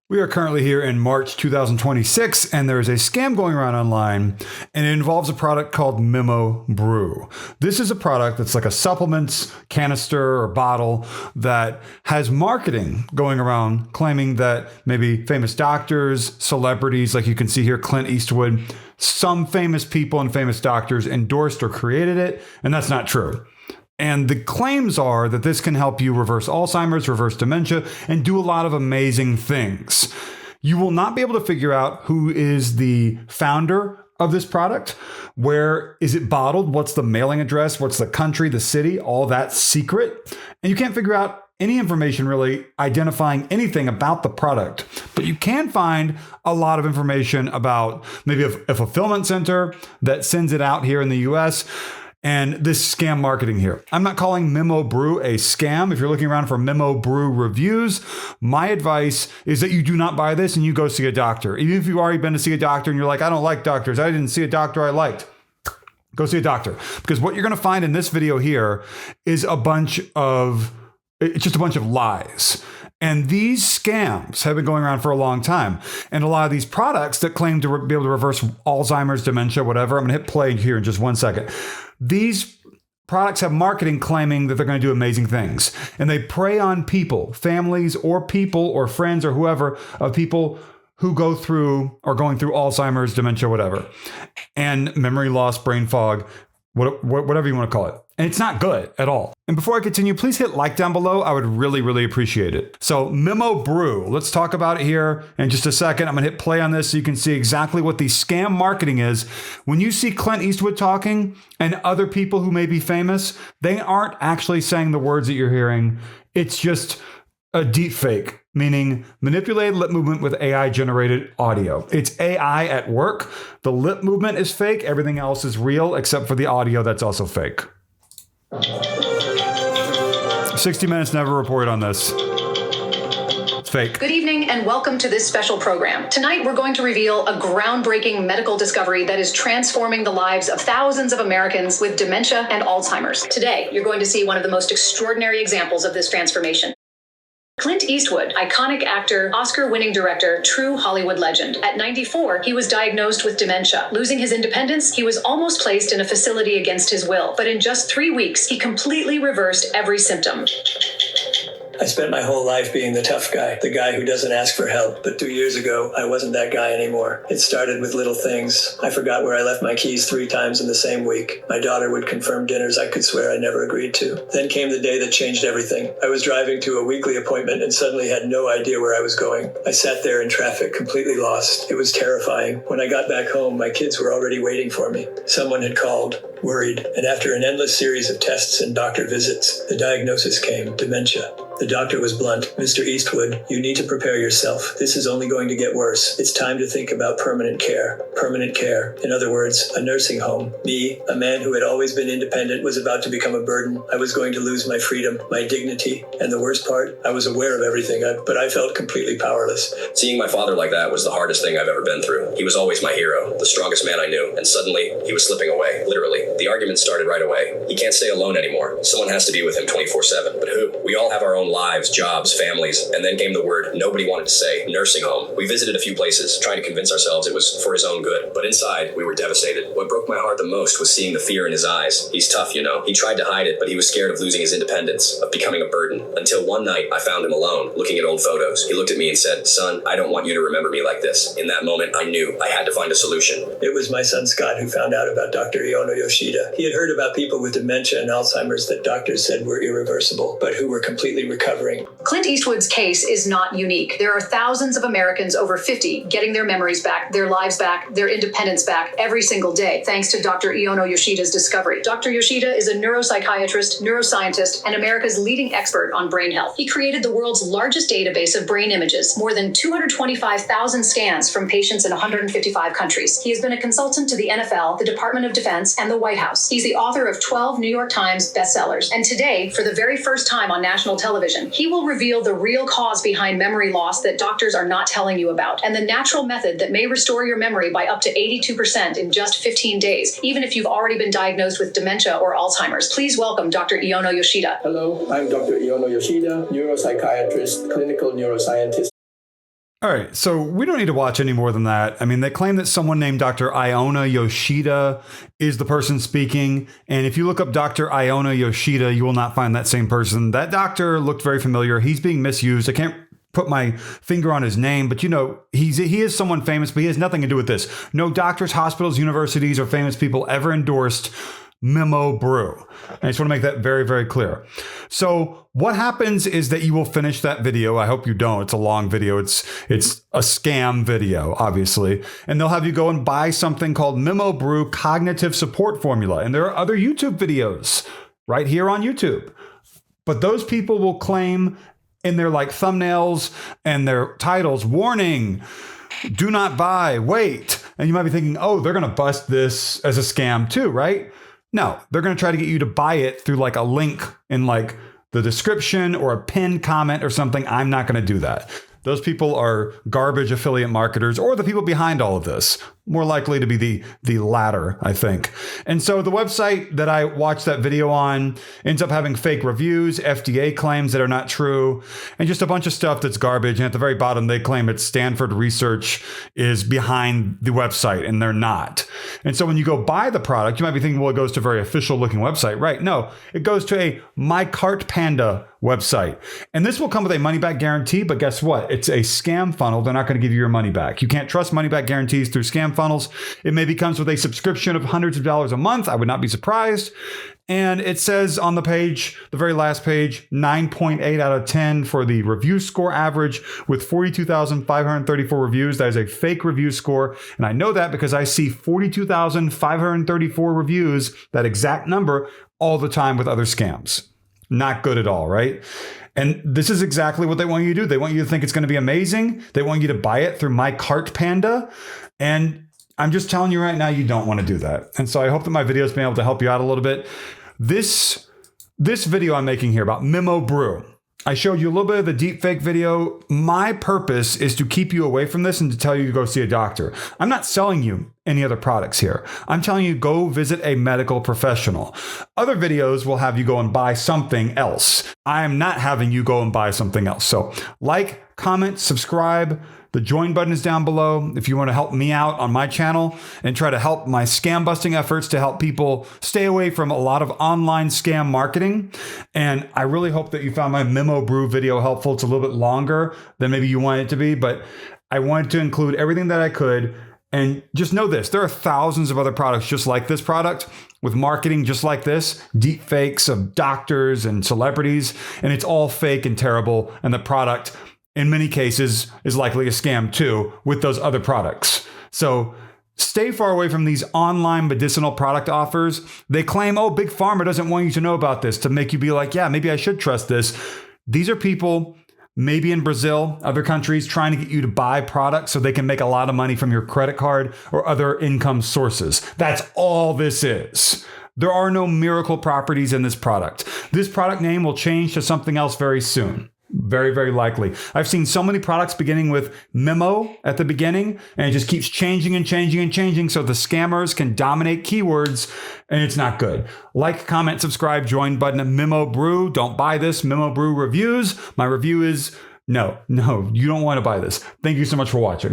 We are currently here in March 2026, and there is a scam going around online, and it involves a product called Memo Brew. This is a product that's like a supplements canister or bottle that has marketing going around claiming that maybe famous doctors, celebrities, like you can see here, Clint Eastwood, some famous people and famous doctors endorsed or created it, and that's not true. And the claims are that this can help you reverse Alzheimer's, reverse dementia, and do a lot of amazing things. You will not be able to figure out who is the founder of this product. Where is it bottled? What's the mailing address? What's the country, the city? All that's secret. And you can't figure out any information really identifying anything about the product. But you can find a lot of information about maybe a fulfillment center that sends it out here in the US, and this scam marketing here. I'm not calling Memo Brew a scam. If you're looking around for Memo Brew reviews, my advice is that you do not buy this and you go see a doctor. Even if you've already been to see a doctor and you're like, I don't like doctors. I didn't see a doctor I liked. Go see a doctor. Because what you're going to find in this video here is it's just a bunch of lies. And these scams have been going around for a long time. And a lot of these products that claim to be able to reverse Alzheimer's, dementia, whatever, I'm going to hit play here in just 1 second. These products have marketing claiming that they're going to do amazing things. And they prey on people, families or people or friends or whoever of people who go through or going through Alzheimer's, dementia, whatever, and memory loss, brain fog, whatever you want to call it. And it's not good at all. And before I continue, please hit like down below. I would really, really appreciate it. So Memo Brew, let's talk about it here in just a second. I'm going to hit play on this so you can see exactly what the scam marketing is. When you see Clint Eastwood talking and other people who may be famous, they aren't actually saying the words that you're hearing. It's just a deepfake, meaning manipulated lip movement with AI generated audio. It's AI at work. The lip movement is fake. Everything else is real except for the audio that's also fake. 60 Minutes never reported on this. It's fake. Good evening and welcome to this special program. Tonight we're going to reveal a groundbreaking medical discovery that is transforming the lives of thousands of Americans with dementia and Alzheimer's. Today you're going to see one of the most extraordinary examples of this transformation. Clint Eastwood, iconic actor, Oscar-winning director, true Hollywood legend. At 94, he was diagnosed with dementia. Losing his independence, he was almost placed in a facility against his will. But in just 3 weeks, he completely reversed every symptom. I spent my whole life being the tough guy, the guy who doesn't ask for help. But 2 years ago, I wasn't that guy anymore. It started with little things. I forgot where I left my keys 3 times in the same week. My daughter would confirm dinners I could swear I never agreed to. Then came the day that changed everything. I was driving to a weekly appointment and suddenly had no idea where I was going. I sat there in traffic, completely lost. It was terrifying. When I got back home, my kids were already waiting for me. Someone had called, worried, and after an endless series of tests and doctor visits, the diagnosis came, dementia. The doctor was blunt. Mr. Eastwood, you need to prepare yourself. This is only going to get worse. It's time to think about permanent care. Permanent care. In other words, a nursing home. Me, a man who had always been independent, was about to become a burden. I was going to lose my freedom, my dignity. And the worst part, I was aware of everything, but I felt completely powerless. Seeing my father like that was the hardest thing I've ever been through. He was always my hero, the strongest man I knew. And suddenly, he was slipping away, literally. The argument started right away. He can't stay alone anymore. Someone has to be with him 24/7. But who? We all have our own lives, jobs, families, and then came the word nobody wanted to say, nursing home. We visited a few places, trying to convince ourselves it was for his own good, but inside, we were devastated. What broke my heart the most was seeing the fear in his eyes. He's tough, you know. He tried to hide it, but he was scared of losing his independence, of becoming a burden. Until one night, I found him alone, looking at old photos. He looked at me and said, son, I don't want you to remember me like this. In that moment, I knew I had to find a solution. It was my son Scott who found out about Dr. Iono Yoshida. He had heard about people with dementia and Alzheimer's that doctors said were irreversible, but who were completely recovering. Clint Eastwood's case is not unique. There are thousands of Americans over 50 getting their memories back, their lives back, their independence back every single day, thanks to Dr. Iono Yoshida's discovery. Dr. Yoshida is a neuropsychiatrist, neuroscientist, and America's leading expert on brain health. He created the world's largest database of brain images, more than 225,000 scans from patients in 155 countries. He has been a consultant to the NFL, the Department of Defense, and the White House. He's the author of 12 New York Times bestsellers. And today, for the very first time on national television, he will reveal the real cause behind memory loss that doctors are not telling you about, and the natural method that may restore your memory by up to 82% in just 15 days, even if you've already been diagnosed with dementia or Alzheimer's. Please welcome Dr. Iono Yoshida. Hello, I'm Dr. Iono Yoshida, neuropsychiatrist, clinical neuroscientist. All right, so we don't need to watch any more than that. I mean, they claim that someone named Dr. Iono Yoshida is the person speaking. And if you look up Dr. Iono Yoshida, you will not find that same person. That doctor looked very familiar. He's being misused. I can't put my finger on his name, but he is someone famous, but he has nothing to do with this. No doctors, hospitals, universities, or famous people ever endorsed Memo Brew. I just want to make that very, very clear. So what happens is that you will finish that video. I hope you don't. It's a long video. It's a scam video, obviously. And they'll have you go and buy something called Memo Brew Cognitive Support Formula. And there are other YouTube videos right here on YouTube. But those people will claim in their thumbnails and their titles, warning, do not buy, wait. And you might be thinking, oh, they're going to bust this as a scam too, right? No, they're going to try to get you to buy it through a link in the description or a pinned comment or something. I'm not going to do that. Those people are garbage affiliate marketers, or the people behind all of this. More likely to be the latter, I think. And so the website that I watched that video on ends up having fake reviews, FDA claims that are not true, and just a bunch of stuff that's garbage. And at the very bottom, they claim it's Stanford Research is behind the website, and they're not. And so when you go buy the product, you might be thinking, well, it goes to a very official looking website, right? No, it goes to a MyCartPanda website. And this will come with a money back guarantee, but guess what? It's a scam funnel. They're not going to give you your money back. You can't trust money back guarantees through scam funnels. It maybe comes with a subscription of hundreds of dollars a month. I would not be surprised. And it says on the page, the very last page, 9.8 out of 10 for the review score average with 42,534 reviews. That is a fake review score. And I know that because I see 42,534 reviews, that exact number, all the time with other scams. Not good at all, right? And this is exactly what they want you to do. They want you to think it's going to be amazing. They want you to buy it through MyCartPanda. And I'm just telling you right now, you don't want to do that. And so I hope that my video has been able to help you out a little bit. This video I'm making here about Memo Brew, I showed you a little bit of the deepfake video. My purpose is to keep you away from this and to tell you to go see a doctor. I'm not selling you any other products here. I'm telling you, go visit a medical professional. Other videos will have you go and buy something else. I am not having you go and buy something else. So like, comment, subscribe. The join button is down below if you want to help me out on my channel and try to help my scam busting efforts to help people stay away from a lot of online scam marketing. And I really hope that you found my Memo Brew video helpful. It's a little bit longer than maybe you want it to be, but I wanted to include everything that I could. And just know this, there are thousands of other products just like this product with marketing just like this, deep fakes of doctors and celebrities, and it's all fake and terrible. And the product in many cases is likely a scam too with those other products. So stay far away from these online medicinal product offers. They claim, oh, Big Pharma doesn't want you to know about this to make you be like, yeah, maybe I should trust this. These are people maybe in Brazil, other countries, trying to get you to buy products so they can make a lot of money from your credit card or other income sources. That's all this is. There are no miracle properties in this product. This product name will change to something else very soon. Very, very likely. I've seen so many products beginning with memo at the beginning, and it just keeps changing and changing and changing so the scammers can dominate keywords, and it's not good. Like, comment, subscribe, join button, Memo Brew. Don't buy this. Memo Brew reviews. My review is no, you don't want to buy this. Thank you so much for watching.